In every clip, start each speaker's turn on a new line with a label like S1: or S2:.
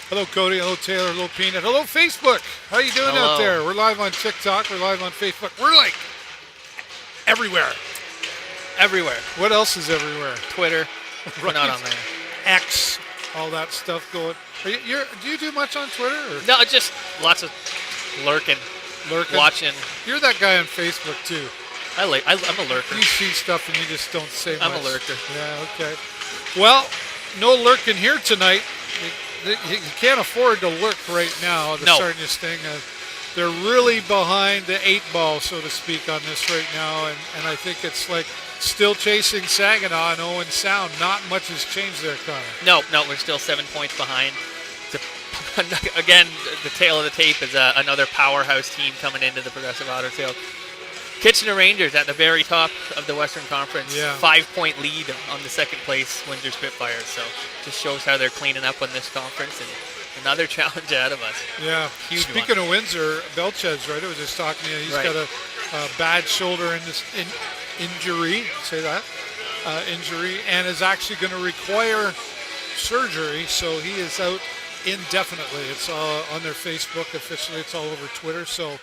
S1: Hello, Cody. Hello, Taylor. Hello, Peanut. Hello, Facebook. How you doing out there? We're live on TikTok. We're live on Facebook. We're like everywhere.
S2: Everywhere.
S1: What else is everywhere?
S2: Twitter. We're not on there.
S1: X. All that stuff going. Do you do much on Twitter? Or?
S2: No, just lots of lurking, watching.
S1: You're that guy on Facebook too.
S2: I'm a lurker.
S1: You see stuff and you just don't say much.
S2: I'm a lurker.
S1: Yeah. Okay. Well, no lurking here tonight. You can't afford to lurk right now. The Sarnia Sting, they're really behind the 8 ball, so to speak, on this right now, and I think it's like still chasing Saginaw and Owen Sound. Not much has changed there, Connor.
S2: No, we're still 7 points behind. Again, the tail of the tape is another powerhouse team coming into the Progressive Otter Tail. Kitchener Rangers at the very top of the Western Conference.
S1: Yeah.
S2: 5-point lead on the second place Windsor Spitfires. So just shows how they're cleaning up on this conference, and another challenge ahead of us.
S1: Yeah.
S2: Huge
S1: Speaking
S2: one.
S1: of Windsor, Belchez, right? I was just talking to you. He's got a bad shoulder injury. Say that. Injury, and is actually going to require surgery. So he is out indefinitely. It's on their Facebook officially. It's all over Twitter. So.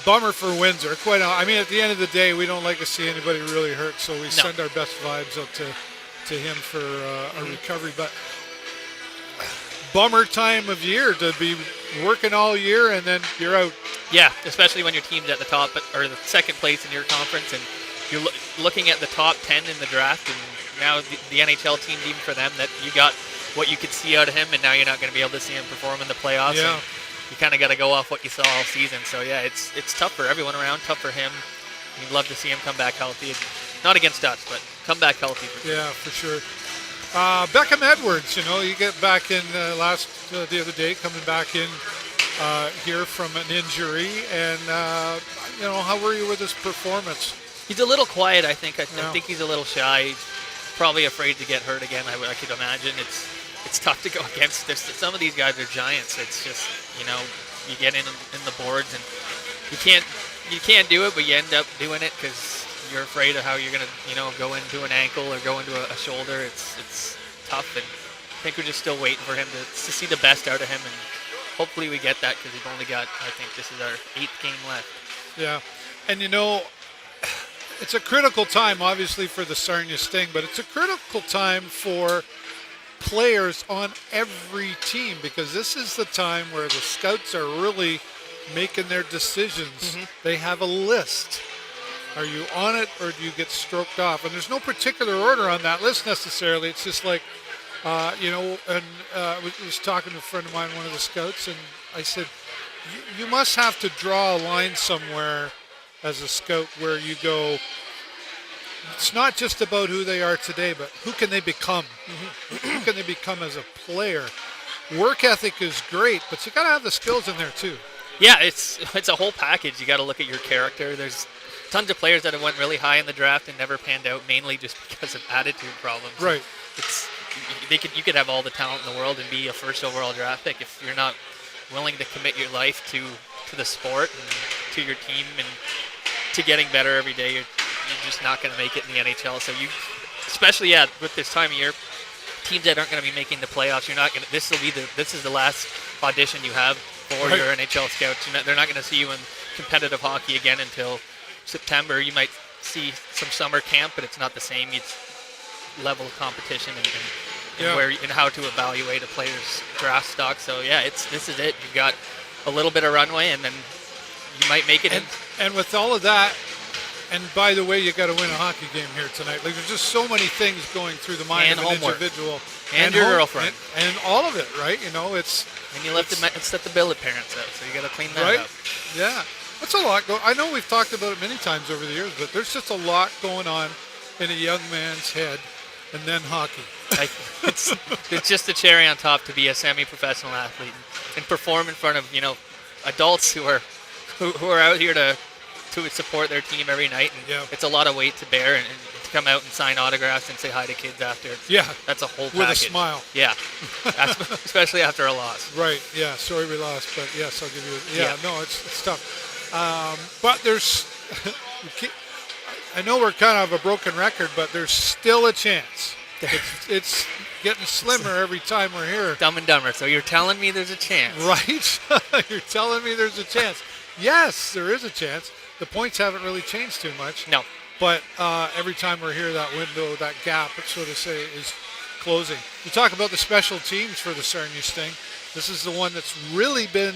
S1: Bummer for Windsor. I mean, at the end of the day, we don't like to see anybody really hurt, so we send our best vibes out to him for a recovery. But bummer time of year to be working all year and then you're out.
S2: Yeah, especially when your team's at the top or the second place in your conference, and you're looking at the top 10 in the draft, and now the NHL teams, even for them, that you got what you could see out of him, and now you're not going to be able to see him perform in the playoffs.
S1: Yeah.
S2: And you kind of got to go off what you saw all season. So, yeah, it's tough for everyone around, tough for him. You'd love to see him come back healthy. Not against us, but come back healthy.
S1: Yeah, for sure. Beckham Edwards, you get back in the other day, coming back in here from an injury. And, how were you with his performance?
S2: He's a little quiet, I think. I think he's a little shy. He's probably afraid to get hurt again, I could imagine. It's tough to go against. Some of these guys are giants. It's just, you get in the boards and you can't do it, but you end up doing it because you're afraid of how you're going to, go into an ankle or go into a shoulder. It's tough, and I think we're just still waiting for him to see the best out of him, and hopefully we get that because we've only got, I think this is our 8th game left.
S1: Yeah, and it's a critical time, obviously, for the Sarnia Sting, but it's a critical time for players on every team because this is the time where the scouts are really making their decisions. Mm-hmm. They have a list. Are you on it or do you get stroked off? And there's no particular order on that list necessarily. It's just like, I was talking to a friend of mine, one of the scouts, and I said, you must have to draw a line somewhere as a scout where you go, it's not just about who they are today, but who can they become? Mm-hmm. Who can they become as a player? Work ethic is great, but you got to have the skills in there too.
S2: Yeah, it's a whole package. You got to look at your character. There's tons of players that have went really high in the draft and never panned out, mainly just because of attitude problems.
S1: Right.
S2: You could have all the talent in the world and be a first overall draft pick if you're not willing to commit your life to the sport and to your team and to getting better every day. You're just not going to make it in the NHL. So especially with this time of year, teams that aren't going to be making the playoffs, you're not going to. This is the last audition you have for your NHL scouts. They're not going to see you in competitive hockey again until September. You might see some summer camp, but it's not the same. It's level of competition and how to evaluate a player's draft stock. So this is it. You've got a little bit of runway, and then you might make it.
S1: And with all of that. And by the way, you got to win a hockey game here tonight. Like, there's just so many things going through the mind of an individual,
S2: and your girlfriend,
S1: and all of it, right?
S2: And you set the bill at parents out, so you got to clean that up.
S1: Yeah, that's a lot. I know we've talked about it many times over the years, but there's just a lot going on in a young man's head, and then hockey.
S2: It's just the cherry on top to be a semi-professional athlete and perform in front of adults who are out here to support their team every night, and it's a lot of weight to bear, and to come out and sign autographs and say hi to kids after.
S1: Yeah,
S2: that's a whole package.
S1: With a smile.
S2: Yeah, especially after a loss.
S1: Right. Yeah. Sorry we lost, but yes, I'll give you. Yeah. No, it's tough. But there's. I know we're kind of a broken record, but there's still a chance. It's getting slimmer every time we're here.
S2: Dumb and Dumber. So you're telling me there's a chance.
S1: Right? You're telling me there's a chance. Yes, there is a chance. The points haven't really changed too much.
S2: No.
S1: But every time we're here, that window, that gap, so to say, is closing. You talk about the special teams for the Sarnia Sting. This is the one that's really been,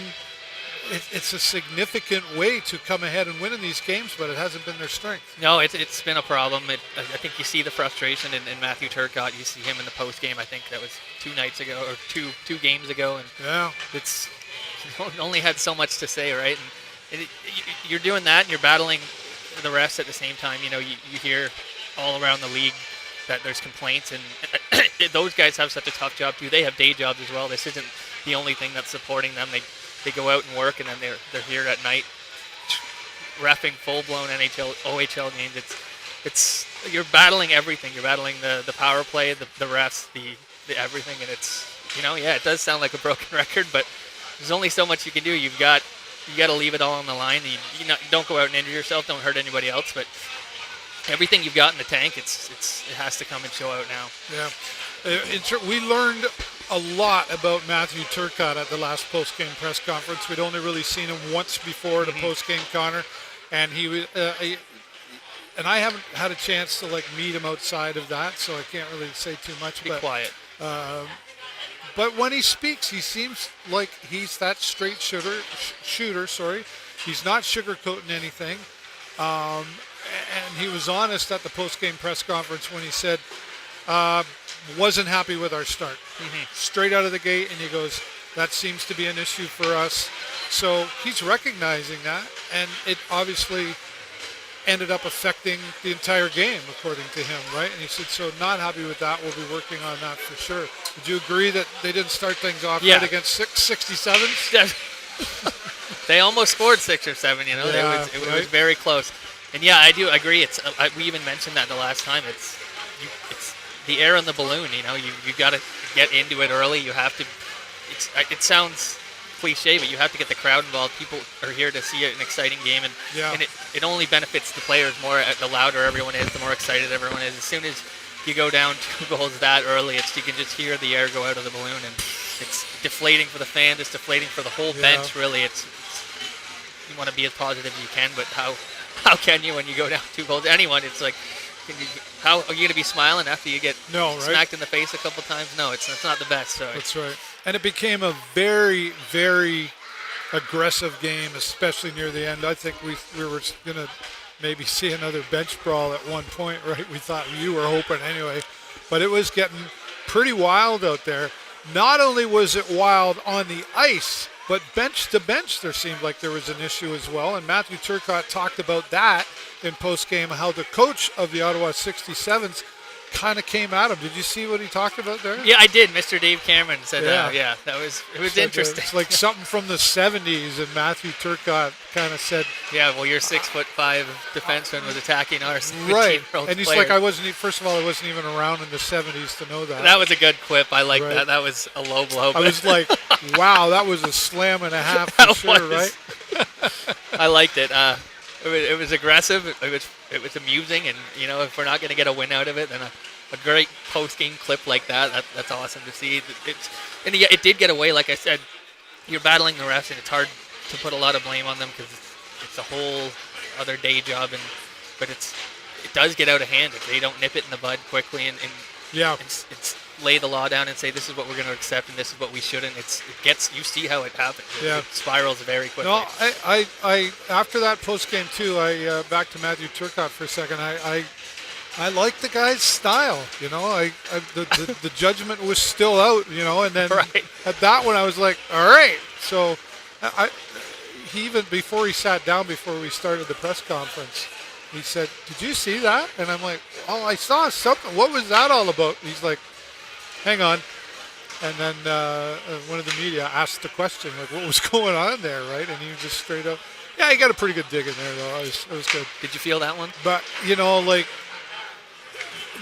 S1: it's a significant way to come ahead and win in these games, but it hasn't been their strength.
S2: No, it's been a problem. I think you see the frustration in Matthew Turcotte. You see him in the post game. I think that was 2 nights ago or two games ago, and
S1: yeah,
S2: it's only had so much to say, right? And you're doing that, and you're battling the refs at the same time. You know, you hear all around the league that there's complaints, and those guys have such a tough job too. They have day jobs as well. This isn't the only thing that's supporting them. They go out and work, and then they're here at night reffing full-blown NHL, OHL games. It's you're battling everything. You're battling the power play, the refs, the everything, and it's, you know, yeah, it does sound like a broken record, but there's only so much you can do. You got to leave it all on the line. You don't go out and injure yourself. Don't hurt anybody else. But everything you've got in the tank, it has to come and show out now.
S1: Yeah, we learned a lot about Matthew Turcotte at the last post-game press conference. We'd only really seen him once before the post-game, Connor, and he was. And I haven't had a chance to meet him outside of that, so I can't really say too much.
S2: Be quiet.
S1: But when he speaks, he seems like he's that straight shooter. He's not sugarcoating anything. And he was honest at the post-game press conference when he said, wasn't happy with our start. Straight out of the gate, and he goes, that seems to be an issue for us. So he's recognizing that, and it obviously ended up affecting the entire game, according to him, right? And he said, so not happy with that. We'll be working on that for sure. Would you agree that they didn't start things off right against 67s?
S2: They almost scored 6 or 7, you know. It was very close. And yeah, I do agree. We even mentioned that the last time. It's the air on the balloon, you know. You got to get into it early. You have to. It sounds cliche, but you have to get the crowd involved. People are here to see an exciting game, and it only benefits the players more. The louder everyone is, the more excited everyone is. As soon as you go down 2 goals that early, you can just hear the air go out of the balloon, and it's deflating for the fans. It's deflating for the whole bench. Really, it's you want to be as positive as you can, but how can you when you go down 2 goals? Anyone, it's like, how are you going to be smiling after you get smacked in the face a couple times? No, it's not the best. So
S1: that's right. And it became a very, very aggressive game, especially near the end. I think we were going to maybe see another bench brawl at one point, right? We thought, you were hoping anyway. But it was getting pretty wild out there. Not only was it wild on the ice, but bench to bench there seemed like there was an issue as well. And Matthew Turcotte talked about that in postgame, how the coach of the Ottawa 67s kind of came at him. Did you see what he talked about there?
S2: Yeah, I did. Mr. Dave Cameron said that. Yeah, it was interesting.
S1: It's like something from the 70s, and Matthew Turcotte kind of said,
S2: yeah, well, your 6'5" defenseman was attacking our 17-year-old
S1: right. And he's
S2: player.
S1: like, first of all, I wasn't even around in the 70s to know that.
S2: That was a good quip. I like that. That was a low blow.
S1: I was like, wow, that was a slam and a half for sure, right?
S2: I liked it. It was aggressive. It was amusing, and you know, if we're not going to get a win out of it, then a great post-game clip like that's awesome to see. It did get away. Like I said, you're battling the refs, and it's hard to put a lot of blame on them because it's a whole other day job, but it does get out of hand if they don't nip it in the bud quickly and it's lay the law down and say this is what we're going to accept and this is what we shouldn't. You see how it happens. It spirals very quickly.
S1: No, I after that post game too, I back to Matthew Turcotte for a second. I like the guy's style. You know, the judgment was still out. You know, and then at that one I was like, all right. So he even before he sat down before we started the press conference, he said, "Did you see that?" And I'm like, "Oh, I saw something. What was that all about?" He's like, hang on. And then one of the media asked the question, like, what was going on there, right? And he was just straight up, he got a pretty good dig in there, though. It was good.
S2: Did you feel that one?
S1: But, you know, like,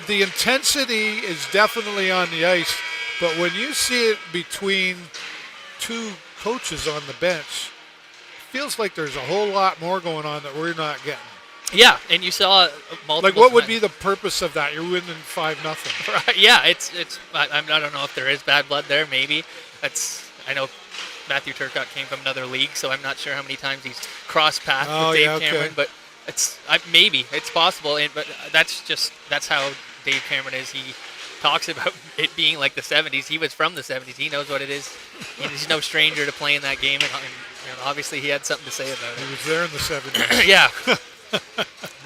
S1: the intensity is definitely on the ice, but when you see it between 2 coaches on the bench, it feels like there's a whole lot more going on that we're not getting.
S2: Yeah, and you saw multiple.
S1: Like, what would
S2: times.
S1: be the purpose of that? You're winning 5-0.
S2: Right, yeah, it's. I don't know if there is bad blood there. Maybe I know Matthew Turcotte came from another league, so I'm not sure how many times he's crossed paths with Dave Cameron. But maybe it's possible. But that's how Dave Cameron is. He talks about it being like the 70s. He was from the 70s. He knows what it is. He's no stranger to playing that game, and obviously he had something to say about it.
S1: He was there in the 70s.
S2: Yeah.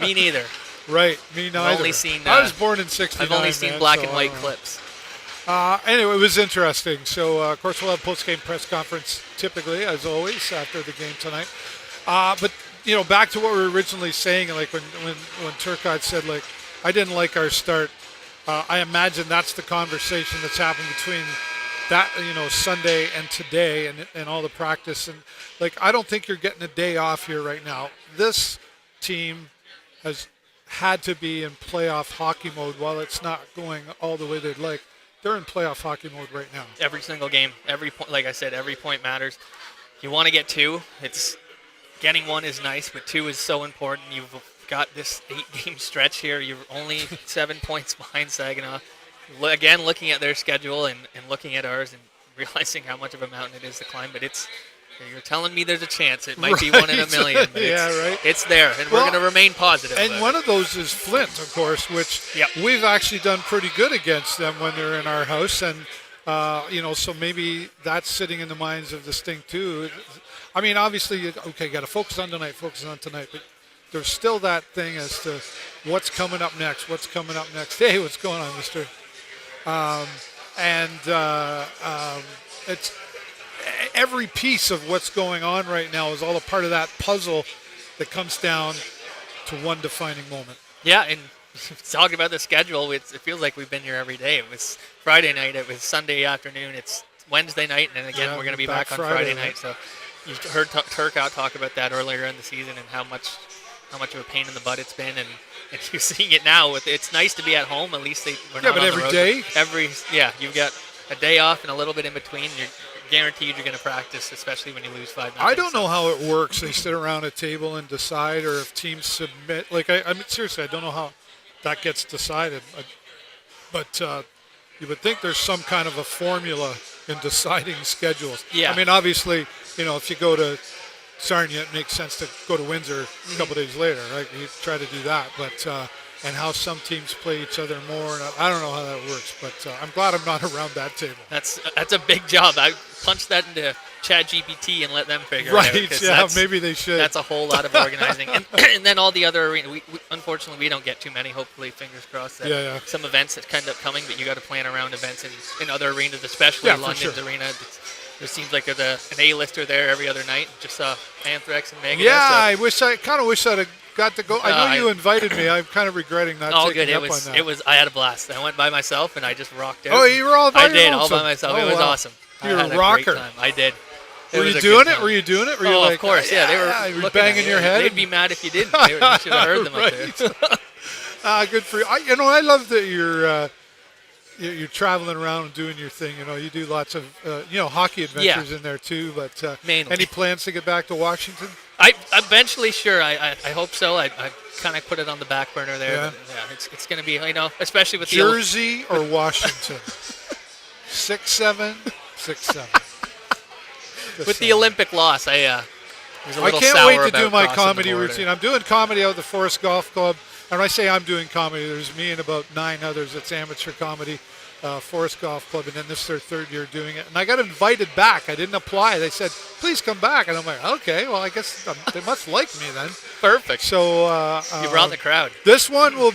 S2: Me neither.
S1: Right, me neither.
S2: I've only seen,
S1: I was born in '69.
S2: I've only seen black and white clips.
S1: Anyway, it was interesting. So, of course, we'll have post-game press conference typically, as always, after the game tonight. But, back to what we were originally saying, like when Turcotte said, like, I didn't like our start, I imagine that's the conversation that's happened between that, Sunday and today and all the practice. And, like, I don't think you're getting a day off here right now. This team has had to be in playoff hockey mode while it's not going all the way they'd like. They're in playoff hockey mode right now.
S2: Every single game, every point, like I said, every point matters. You want to get 2. It's getting 1 is nice, but 2 is so important. You've got this 8-game stretch here. You're only 7 points behind Saginaw. Again, looking at their schedule and looking at ours and realizing how much of a mountain it is to climb, but you're telling me there's a chance. It might be 1 in a million. But
S1: right.
S2: It's there, and we're going to remain positive.
S1: And one of those is Flint, of course, which we've actually done pretty good against them when they're in our house. And, so maybe that's sitting in the minds of the Sting, too. I mean, obviously, got to focus on tonight. But there's still that thing as to what's coming up next. Hey, what's going on, mister? It's every piece of what's going on right now is all a part of that puzzle that comes down to one defining moment.
S2: Yeah, and talking about the schedule, it feels like we've been here every day. It was Friday night, it was Sunday afternoon, it's Wednesday night, and then again we're going to be back on Friday night. So you heard Turcotte talk about that earlier in the season and how much of a pain in the butt it's been, and you're seeing it now. It's nice to be at home. At least we're not on the road.
S1: Every
S2: day? You've got a day off and a little bit in between. You're guaranteed you're going to practice, especially when you lose 5-0.
S1: I don't know how it works. They sit around a table and decide, or if teams submit. Like, I mean, seriously, I don't know how that gets decided. But you would think there's some kind of a formula in deciding schedules.
S2: Yeah.
S1: I mean, obviously, if you go to Sarnia, it makes sense to go to Windsor a couple days later, right? You try to do that, but and how some teams play each other more, and I don't know how that works, but I'm glad I'm not around that table.
S2: That's a big job. I punched that into ChatGPT and let them figure
S1: it out.
S2: Right,
S1: yeah, maybe they should.
S2: That's a whole lot of organizing. And then all the other arenas. Unfortunately, we don't get too many. Hopefully, fingers crossed that some events that end up coming, but you got to plan around events in other arenas, especially London's arena. There seems like there's an A-lister there every other night. Just saw Anthrax and Megadeth.
S1: Yeah, I kind of wish I'd have got to go. I know you invited me. I'm kind of regretting not taking up on that.
S2: I had a blast. I went by myself and I just rocked out.
S1: Oh, you were all by yourself?
S2: I did, all by myself. It was awesome.
S1: You're a rocker.
S2: Great time. I did.
S1: Were you doing it? Were you doing it? Were you
S2: of course. Yeah, they were
S1: banging your head.
S2: They'd be mad if you didn't. You should have heard them up there.
S1: Good for you. I love that you're traveling around and doing your thing. You do lots of hockey adventures in there too. But any plans to get back to Washington?
S2: I eventually, sure. I hope so. I kind of put it on the back burner there.
S1: Yeah.
S2: But, it's going to be especially with
S1: Jersey or Washington. 6-7, 6-7.
S2: With the Olympic loss, I
S1: can't wait to do my comedy routine. I'm doing comedy out at the Forest Golf Club. And when I say I'm doing comedy, there's me and about 9 others. It's amateur comedy, Forest Golf Club, and then this is their 3rd year doing it. And I got invited back. I didn't apply. They said, please come back. And I'm like, okay, well, I guess they must like me then.
S2: Perfect.
S1: So
S2: you brought the crowd.
S1: This will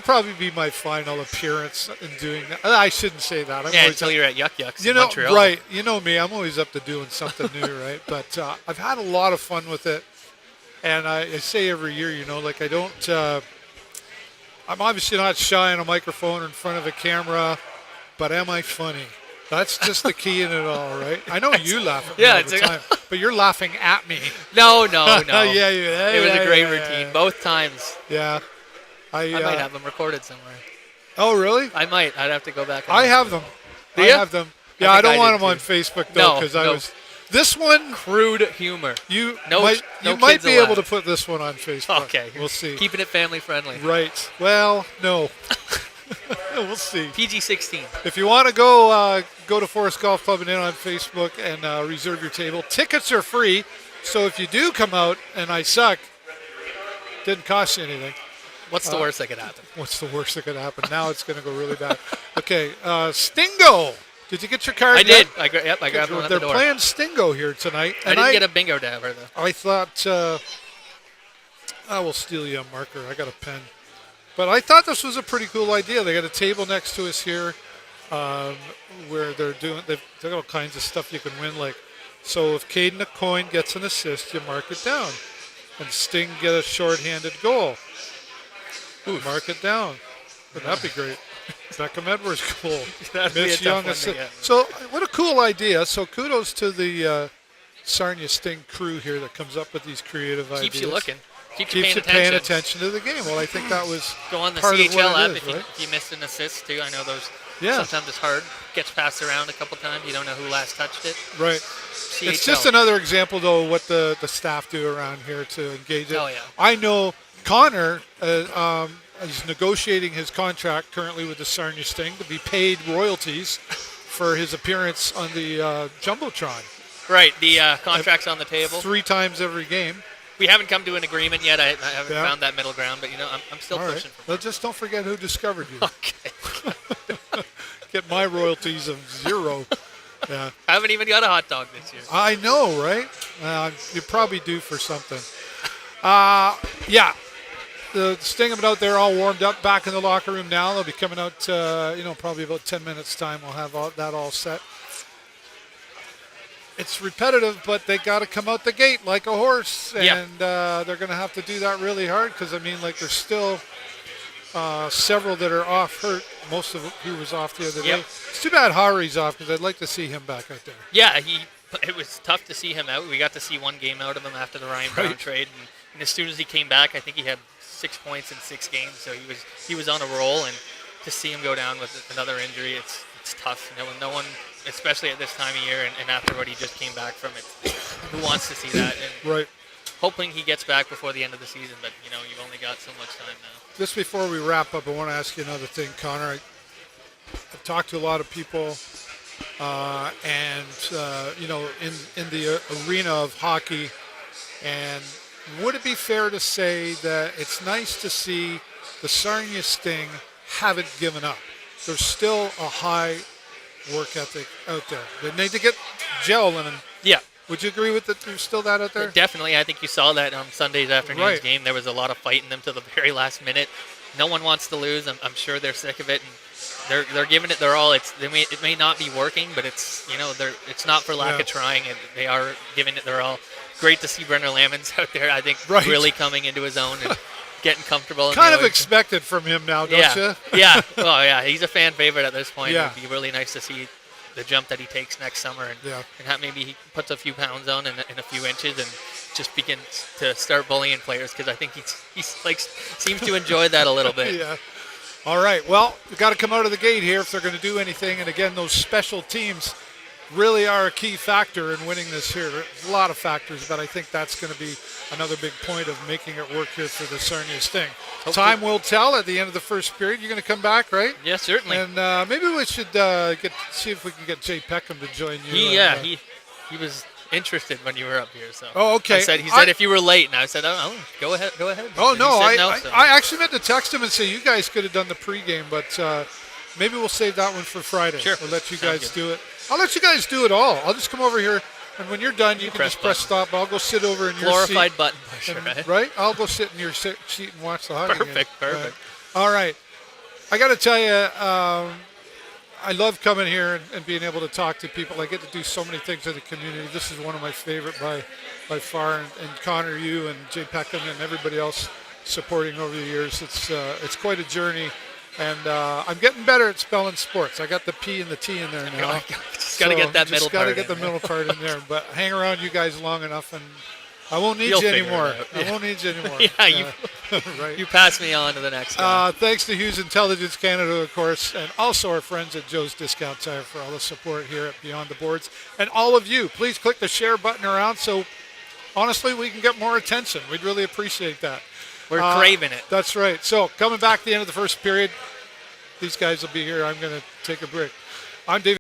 S1: probably be my final appearance in doing that. I shouldn't say that.
S2: Until you're at Yuck Yucks in Montreal.
S1: Right. You know me. I'm always up to doing something new, right? But I've had a lot of fun with it. And I say every year, I don't I'm obviously not shy on a microphone or in front of a camera, but am I funny? That's just the key in it all, right? I know you laugh at me all the time, but you're laughing at me.
S2: No.
S1: yeah,
S2: it was a great routine, both times.
S1: Yeah.
S2: I might have them recorded somewhere.
S1: Oh, really?
S2: I might. I'd have to go back.
S1: I have them.
S2: Do you?
S1: I have them. Yeah, I don't want them on Facebook, though, because This one,
S2: Crude humor.
S1: you
S2: No
S1: might
S2: kids
S1: be able
S2: allowed.
S1: to put this one on Facebook.
S2: Okay.
S1: We'll see.
S2: Keeping it family friendly.
S1: Right. Well, no. We'll see.
S2: PG-16.
S1: If you want to go to Forest Golf Club and in on Facebook and reserve your table. Tickets are free, so if you do come out and I suck, didn't cost you anything.
S2: What's the worst that could happen?
S1: What's the worst that could happen? Now it's going to go really bad. Okay, Stingo. Did you get your card?
S2: I
S1: yet?
S2: did. I grabbed one at the
S1: They're
S2: door.
S1: playing Stingo here tonight.
S2: I didn't get a bingo dabber, though.
S1: I thought, I will steal you a marker. I got a pen. But I thought this was a pretty cool idea. They got a table next to us here where they've got all kinds of stuff you can win. Like, so if Caden Coyne gets an assist, you mark it down. And Sting get a shorthanded goal. Ooh, mark it down. Wouldn't that be great? Beckham Edwards goal.
S2: That'd be a
S1: Mitch
S2: tough
S1: Young
S2: one to
S1: assist.
S2: get.
S1: So what a cool idea. So kudos to the Sarnia Sting crew here that comes up with these creative ideas.
S2: Keeps you looking. Keeps you
S1: Keeps
S2: paying
S1: you
S2: attention.
S1: paying attention to the game. Well, I think that was
S2: Go on the
S1: part of what
S2: CHL
S1: it
S2: app
S1: is,
S2: if
S1: right?
S2: you missed an assist, too. I know those.
S1: Yeah.
S2: Sometimes it's hard. Gets passed around a couple times. You don't know who last touched it.
S1: Right.
S2: CHL.
S1: It's just another example, though, of what the staff do around here to engage it.
S2: Oh, yeah.
S1: I know Connor is negotiating his contract currently with the Sarnia Sting to be paid royalties for his appearance on the Jumbotron
S2: Right. The contract's on the table.
S1: 3 times every game.
S2: We haven't come to an agreement yet. I haven't
S1: Yeah.
S2: found that middle ground, but, I'm still
S1: All right.
S2: pushing for
S1: Well, just don't forget who discovered you.
S2: Okay.
S1: Get my royalties of 0. Yeah.
S2: I haven't even got a hot dog this year.
S1: I know, right? You probably do for something. Yeah. The Sting have been out there all warmed up, back in the locker room now. They'll be coming out, probably about 10 minutes' time. We'll have that all set. It's repetitive, but they got to come out the gate like a horse, and they're going to have to do that really hard because, there's still several that are off hurt, most of who was off the other day. It's too bad Hari's off because I'd like to see him back out there.
S2: Yeah, it was tough to see him out. We got to see one game out of him after the Ryan Brown trade, and as soon as he came back, I think he had 6 points in 6 games, so he was on a roll, and to see him go down with another injury, it's tough. No one, especially at this time of year and after what he just came back from it, who wants to see that? And
S1: Right.
S2: hoping he gets back before the end of the season, but you've only got so much time now.
S1: Just before we wrap up, I want to ask you another thing, Connor. I've talked to a lot of people, in the arena of hockey, and would it be fair to say that it's nice to see the Sarnia Sting haven't given up? There's still a high work ethic out there. They need to get gel in them.
S2: Yeah.
S1: Would you agree with that? There's still that out there?
S2: Definitely. I think you saw that on Sunday's afternoon's
S1: Right.
S2: game. There was a lot of fight in them to the very last minute. No one wants to lose. I'm sure they're sick of it, and they're giving it their all. It may not be working, but it's not for lack of trying, and they are giving it their all. Great to see Brenner Lamons out there. I think really coming into his own and getting comfortable.
S1: Kind of expected from him now, don't you?
S2: Yeah. Oh, yeah. He's a fan favorite at this point.
S1: Yeah.
S2: It'd be really nice to see the jump that he takes next summer, and how maybe he puts a few pounds on and a few inches and just begins to start bullying players, because I think he's seems to enjoy that a little bit.
S1: Yeah. All right. Well, we've got to come out of the gate here if they're going to do anything. And again, those special teams really are a key factor in winning this here. There's a lot of factors, but I think that's going to be another big point of making it work here for the Sarnia Sting.
S2: Hopefully.
S1: Time will tell at the end of the first period. You're going to come back, right?
S2: Yeah, certainly.
S1: And maybe we should see if we can get Jay Peckham to join you.
S2: He was interested when you were up here. So.
S1: Oh, okay.
S2: He said if you were late, and I said, oh, go ahead.
S1: Oh,
S2: And
S1: no,
S2: he said so.
S1: I actually meant to text him and say you guys could have done the pregame, but maybe we'll save that one for Friday.
S2: Sure.
S1: We'll let you
S2: Sounds
S1: guys
S2: good.
S1: do it. I'll let you guys do it all. I'll just come over here, and when you're done, you can
S2: press
S1: just press stop. I'll go sit over in your
S2: Glorified
S1: seat.
S2: button pusher,
S1: And,
S2: right?
S1: right? I'll go sit in your seat and watch the hockey game.
S2: Perfect.
S1: All right. I got to tell you, I love coming here and being able to talk to people. I get to do so many things in the community. This is one of my favorite by far. And Connor, you and Jay Peckham and everybody else supporting over the years. It's quite a journey. And I'm getting better at spelling sports. I got the P and the T in there now.
S2: Just got to get that middle part.
S1: Got to get the middle part in there. But hang around you guys long enough, and I won't need
S2: You'll
S1: you
S2: figure it
S1: anymore.
S2: out.
S1: I
S2: Yeah.
S1: won't need you anymore.
S2: Yeah,
S1: right.
S2: you pass me on to the next guy.
S1: Thanks to Hughes Intelligence Canada, of course, and also our friends at Joe's Discount Tire for all the support here at Beyond the Boards. And all of you, please click the share button around so, honestly, we can get more attention. We'd really appreciate that.
S2: We're craving it.
S1: That's right. So coming back at the end of the first period, these guys will be here. I'm going to take a break. I'm David